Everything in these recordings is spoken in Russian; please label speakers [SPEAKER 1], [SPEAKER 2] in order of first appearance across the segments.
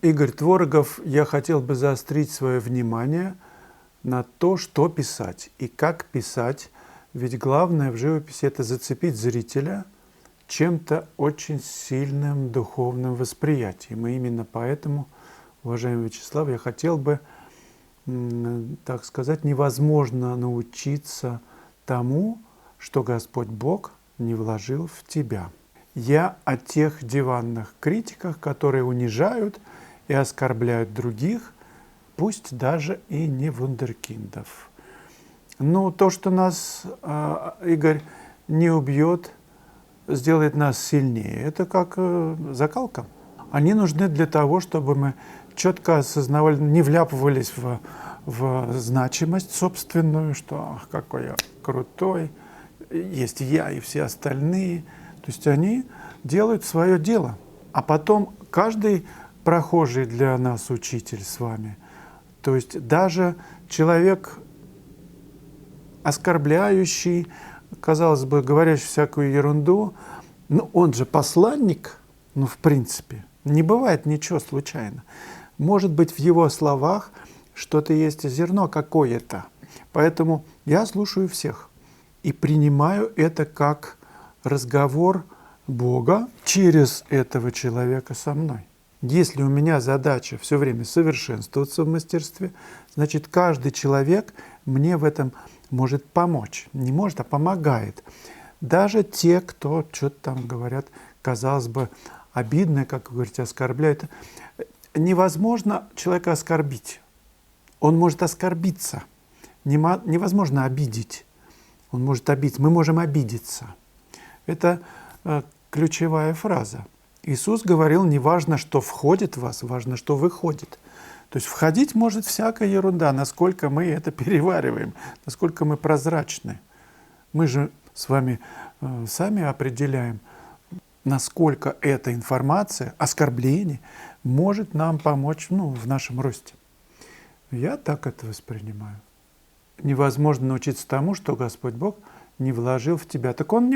[SPEAKER 1] Игорь Творогов, я хотел бы заострить свое внимание на то, что писать и как писать. Ведь главное в живописи – это зацепить зрителя чем-то очень сильным духовным восприятием. И именно поэтому, уважаемый Вячеслав, я хотел бы, так сказать, невозможно научиться тому, что Господь Бог не вложил в тебя. Я о тех диванных критиках, которые унижают и оскорбляют других, пусть даже и не вундеркиндов. Но то, что нас, Игорь, не убьет, сделает нас сильнее, это как закалка. Они нужны для того, чтобы мы четко осознавали, не вляпывались в значимость собственную, что какой я крутой, есть я и все остальные. То есть они делают свое дело. А потом каждый прохожий для нас учитель с вами. То есть даже человек, оскорбляющий, казалось бы, говорящий всякую ерунду, но он же посланник, в принципе, не бывает ничего случайно. Может быть, в его словах что-то есть, зерно какое-то. Поэтому я слушаю всех и принимаю это как разговор Бога через этого человека со мной. Если у меня задача все время совершенствоваться в мастерстве, значит, каждый человек мне в этом может помочь. Не может, а помогает. Даже те, кто что-то там говорят, казалось бы, обидное, как вы говорите, оскорбляют. Невозможно человека оскорбить. Он может оскорбиться. Невозможно обидеть. Он может обидеться. Мы можем обидеться. Это ключевая фраза. Иисус говорил, не важно, что входит в вас, важно, что выходит. То есть входить может всякая ерунда, насколько мы это перевариваем, насколько мы прозрачны. Мы же с вами сами определяем, насколько эта информация, оскорбление, может нам помочь в нашем росте. Я так это воспринимаю. Невозможно научиться тому, что Господь Бог не вложил в тебя. Так он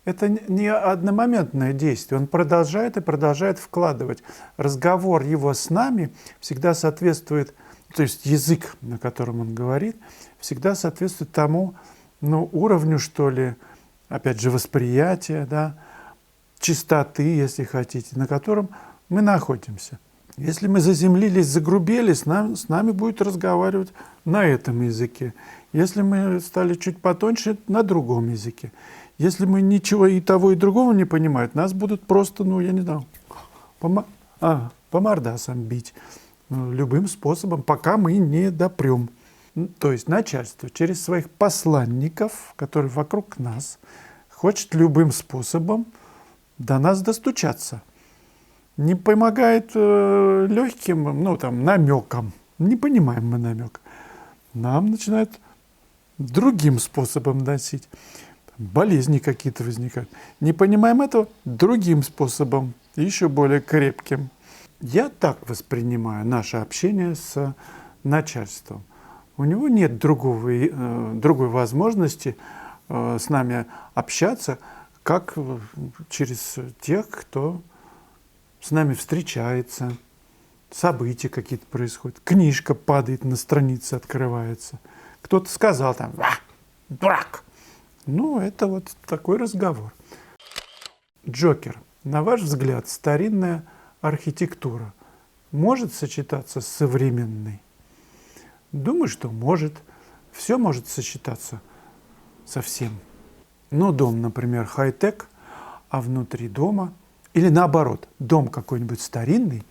[SPEAKER 1] это не одномоментное действие, он продолжает и продолжает вкладывать. Разговор его с нами всегда соответствует, то есть язык, на котором он говорит, всегда соответствует тому уровню, что ли, опять же, восприятия, да, чистоты, если хотите, на котором мы находимся. Если мы заземлились, загрубели, с нами будет разговаривать на этом языке. Если мы стали чуть потоньше, на другом языке. Если мы ничего и того, и другого не понимаем, нас будут просто, я не знаю, по мордасам бить любым способом, пока мы не допрем. То есть начальство через своих посланников, которые вокруг нас, хочет любым способом до нас достучаться. Не помогает легким, намекам. Не понимаем мы намек. Нам начинают другим способом носить. Болезни какие-то возникают. Не понимаем этого, другим способом, еще более крепким. Я так воспринимаю наше общение с начальством. У него нет другой возможности с нами общаться, как через тех, кто с нами встречается, события какие-то происходят, книжка падает на странице, открывается. Кто-то сказал там «дурак». Это вот такой разговор. Джокер. На ваш взгляд, старинная архитектура может сочетаться с современной? Думаю, что может. Все может сочетаться со всем. Дом, например, хай-тек, а внутри дома, или наоборот, дом какой-нибудь старинный,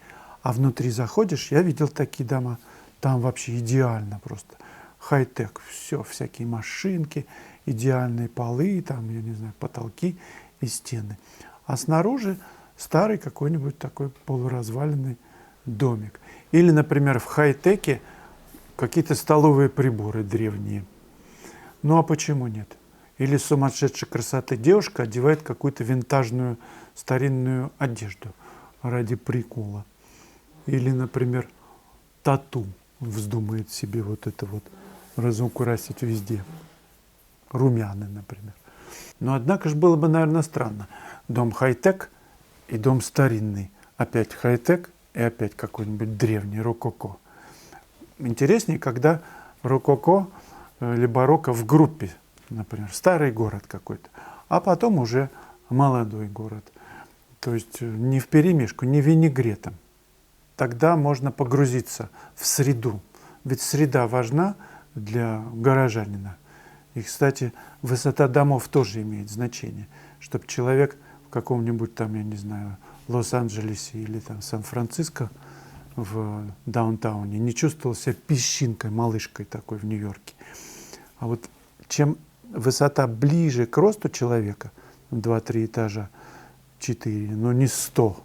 [SPEAKER 1] а внутри заходишь, я видел такие дома, там вообще идеально просто. Хай-тек, все, всякие машинки, идеальные полы, там, я не знаю, потолки и стены. А снаружи старый какой-нибудь такой полуразваленный домик. Или, например, в хай-теке какие-то столовые приборы древние. А почему нет? Или сумасшедшей красоты девушка одевает какую-то винтажную старинную одежду ради прикола. Или, например, тату вздумает себе разукрасить везде. Румяны, например. Однако же было бы, наверное, странно. Дом хай-тек и дом старинный. Опять хай-тек и опять какой-нибудь древний рококо. Интереснее, когда рококо или барокко в группе, например, старый город какой-то, а потом уже молодой город. То есть не вперемешку, не винегретом. Тогда можно погрузиться в среду. Ведь среда важна для горожанина. И, кстати, высота домов тоже имеет значение, чтобы человек в каком-нибудь там, я не знаю, Лос-Анджелесе или там Сан-Франциско в даунтауне не чувствовал себя песчинкой, малышкой такой в Нью-Йорке. А вот чем высота ближе к росту человека, 2-3 этажа, 4, но не 100,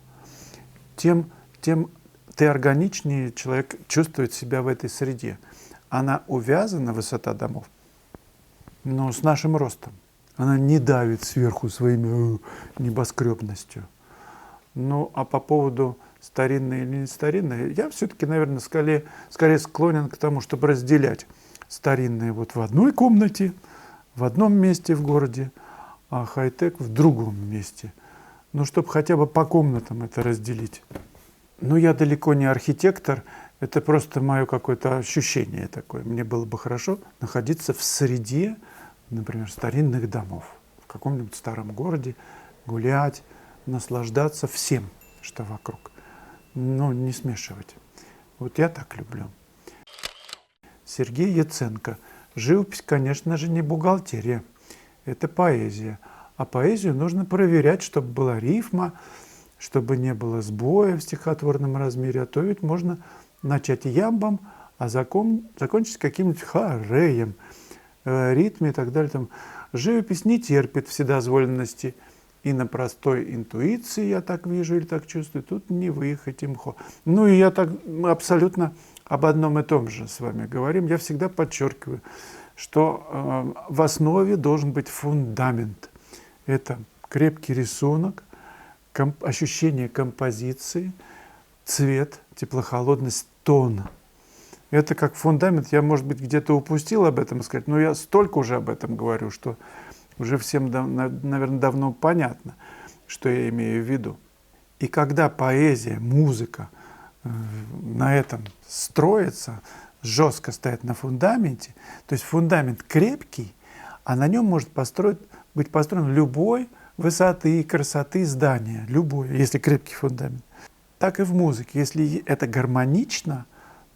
[SPEAKER 1] тем ты органичнее человек чувствует себя в этой среде. Она увязана, высота домов, но с нашим ростом. Она не давит сверху своими небоскребностью. Ну, а по поводу старинной или не старинной, я все-таки, наверное, скорее склонен к тому, чтобы разделять старинные вот в одной комнате, в одном месте в городе, а хай-тек в другом месте. Ну, чтобы хотя бы по комнатам это разделить. Но я далеко не архитектор, это просто мое какое-то ощущение такое. Мне было бы хорошо находиться в среде, например, старинных домов, в каком-нибудь старом городе, гулять, наслаждаться всем, что вокруг. Но не смешивать. Вот я так люблю. Сергей Яценко. Живопись, конечно же, не бухгалтерия. Это поэзия. А поэзию нужно проверять, чтобы была рифма, чтобы не было сбоя в стихотворном размере. А то ведь можно начать ямбом, а закончить каким-нибудь хореем, ритме и так далее. Там. Живопись не терпит вседозволенности. И на простой интуиции, я так вижу или так чувствую, тут не выехать имхо. Ну и мы абсолютно об одном и том же с вами говорим. Я всегда подчеркиваю, что в основе должен быть фундамент. Это крепкий рисунок, ощущение композиции, цвет, теплохолодность, тон. Это как фундамент. Я, может быть, где-то упустил об этом сказать, но я столько уже об этом говорю, что уже всем, наверное, давно понятно, что я имею в виду. И когда поэзия, музыка на этом строится, жестко стоит на фундаменте, то есть фундамент крепкий, а на нем может быть построен любой высоты и красоты здания, любое, если крепкий фундамент. Так и в музыке. Если это гармонично,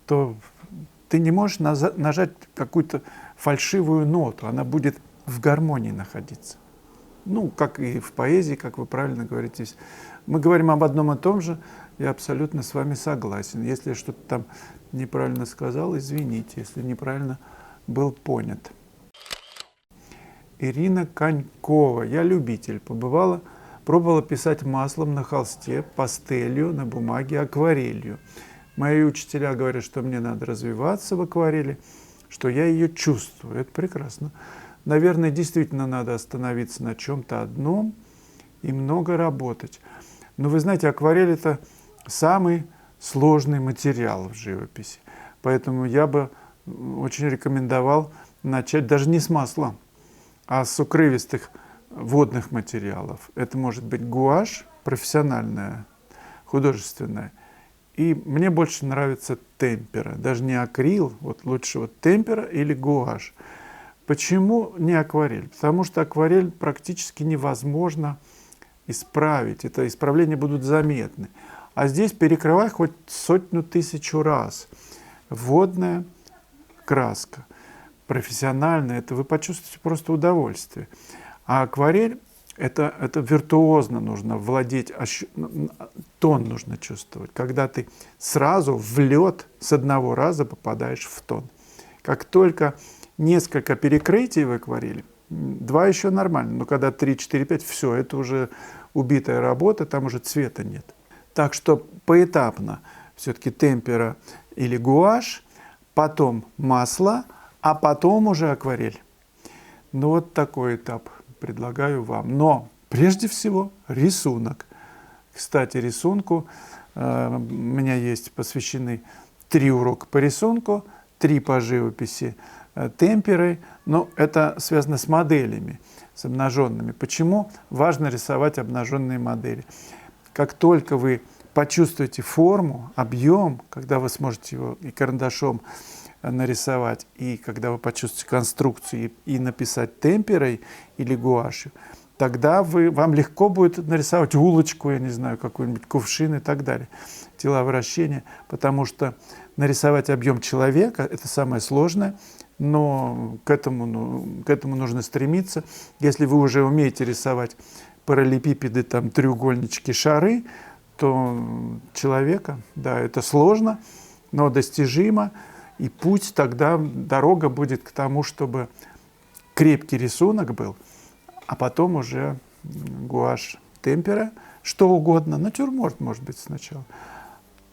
[SPEAKER 1] то ты не можешь нажать какую-то фальшивую ноту, она будет в гармонии находиться. Ну, как и в поэзии, как вы правильно говорите. Мы говорим об одном и том же, я абсолютно с вами согласен. Если я что-то там неправильно сказал, извините, если неправильно был понят. Ирина Конькова. Я любитель. Пробовала писать маслом на холсте, пастелью, на бумаге, акварелью. Мои учителя говорят, что мне надо развиваться в акварели, что я ее чувствую. Это прекрасно. Наверное, действительно надо остановиться на чем-то одном и много работать. Но вы знаете, акварель – это самый сложный материал в живописи. Поэтому я бы очень рекомендовал начать даже не с масла, а с укрывистых водных материалов. Это может быть гуашь, профессиональная, художественная. И мне больше нравится темпера, даже не акрил, вот лучше вот темпера или гуашь. Почему не акварель? Потому что акварель практически невозможно исправить. Это исправления будут заметны. А здесь перекрывай хоть 100 000 раз. Водная краска, профессиональная, это вы почувствуете просто удовольствие. А акварель, это виртуозно нужно владеть, тон нужно чувствовать. Когда ты сразу в лед с одного раза попадаешь в тон. Как только несколько перекрытий в акварели, 2 еще нормально, но когда 3, 4, 5, все, это уже убитая работа, там уже цвета нет. Так что поэтапно все-таки темпера или гуашь, потом масло, а потом уже акварель. Ну вот такой этап предлагаю вам. Но прежде всего рисунок. Кстати, рисунку у меня есть посвящены 3 урока по рисунку, 3 по живописи, темперой, но это связано с моделями, с обнаженными. Почему важно рисовать обнаженные модели? Как только вы почувствуйте форму, объем, когда вы сможете его и карандашом нарисовать, и когда вы почувствуете конструкцию и написать темперой или гуашью, тогда вам легко будет нарисовать улочку, я не знаю, какой-нибудь кувшин и так далее, тела вращения, потому что нарисовать объем человека – это самое сложное, но к этому нужно стремиться. Если вы уже умеете рисовать параллелепипеды, там, треугольнички, шары, то человека, да, это сложно, но достижимо, и путь тогда, дорога будет к тому, чтобы крепкий рисунок был, а потом уже гуашь, темпера, что угодно, натюрморт, может быть, сначала,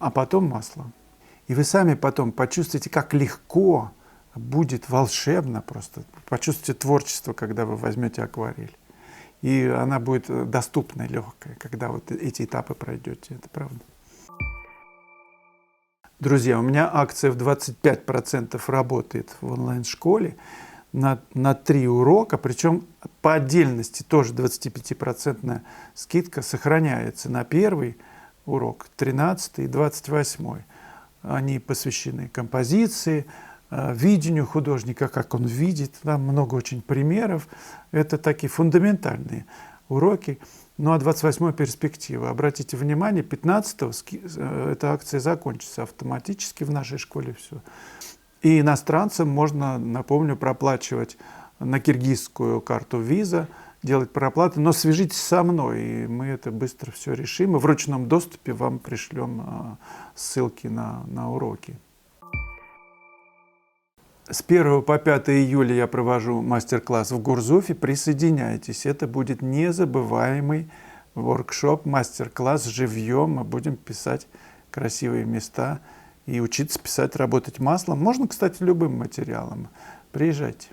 [SPEAKER 1] а потом масло. И вы сами потом почувствуете, как легко будет, волшебно просто, почувствуйте творчество, когда вы возьмете акварель. И она будет доступной, легкой, когда вот эти этапы пройдете, это правда. Друзья, у меня акция в 25% работает в онлайн-школе на 3 урока, причем по отдельности тоже 25% скидка сохраняется на первый урок, 13 и 28. Они посвящены композиции, видению художника, как он видит. Там много очень примеров. Это такие фундаментальные уроки. Ну а 28-й перспектива. Обратите внимание, 15-го эта акция закончится автоматически в нашей школе. Все. И иностранцам можно, напомню, проплачивать на киргизскую карту Visa, делать проплаты, но свяжитесь со мной, и мы это быстро все решим. И в ручном доступе вам пришлем ссылки на уроки. С 1 по 5 июля я провожу мастер-класс в Гурзуфе. Присоединяйтесь. Это будет незабываемый воркшоп, мастер-класс живьем. Мы будем писать красивые места и учиться писать, работать маслом. Можно, кстати, любым материалом. Приезжайте.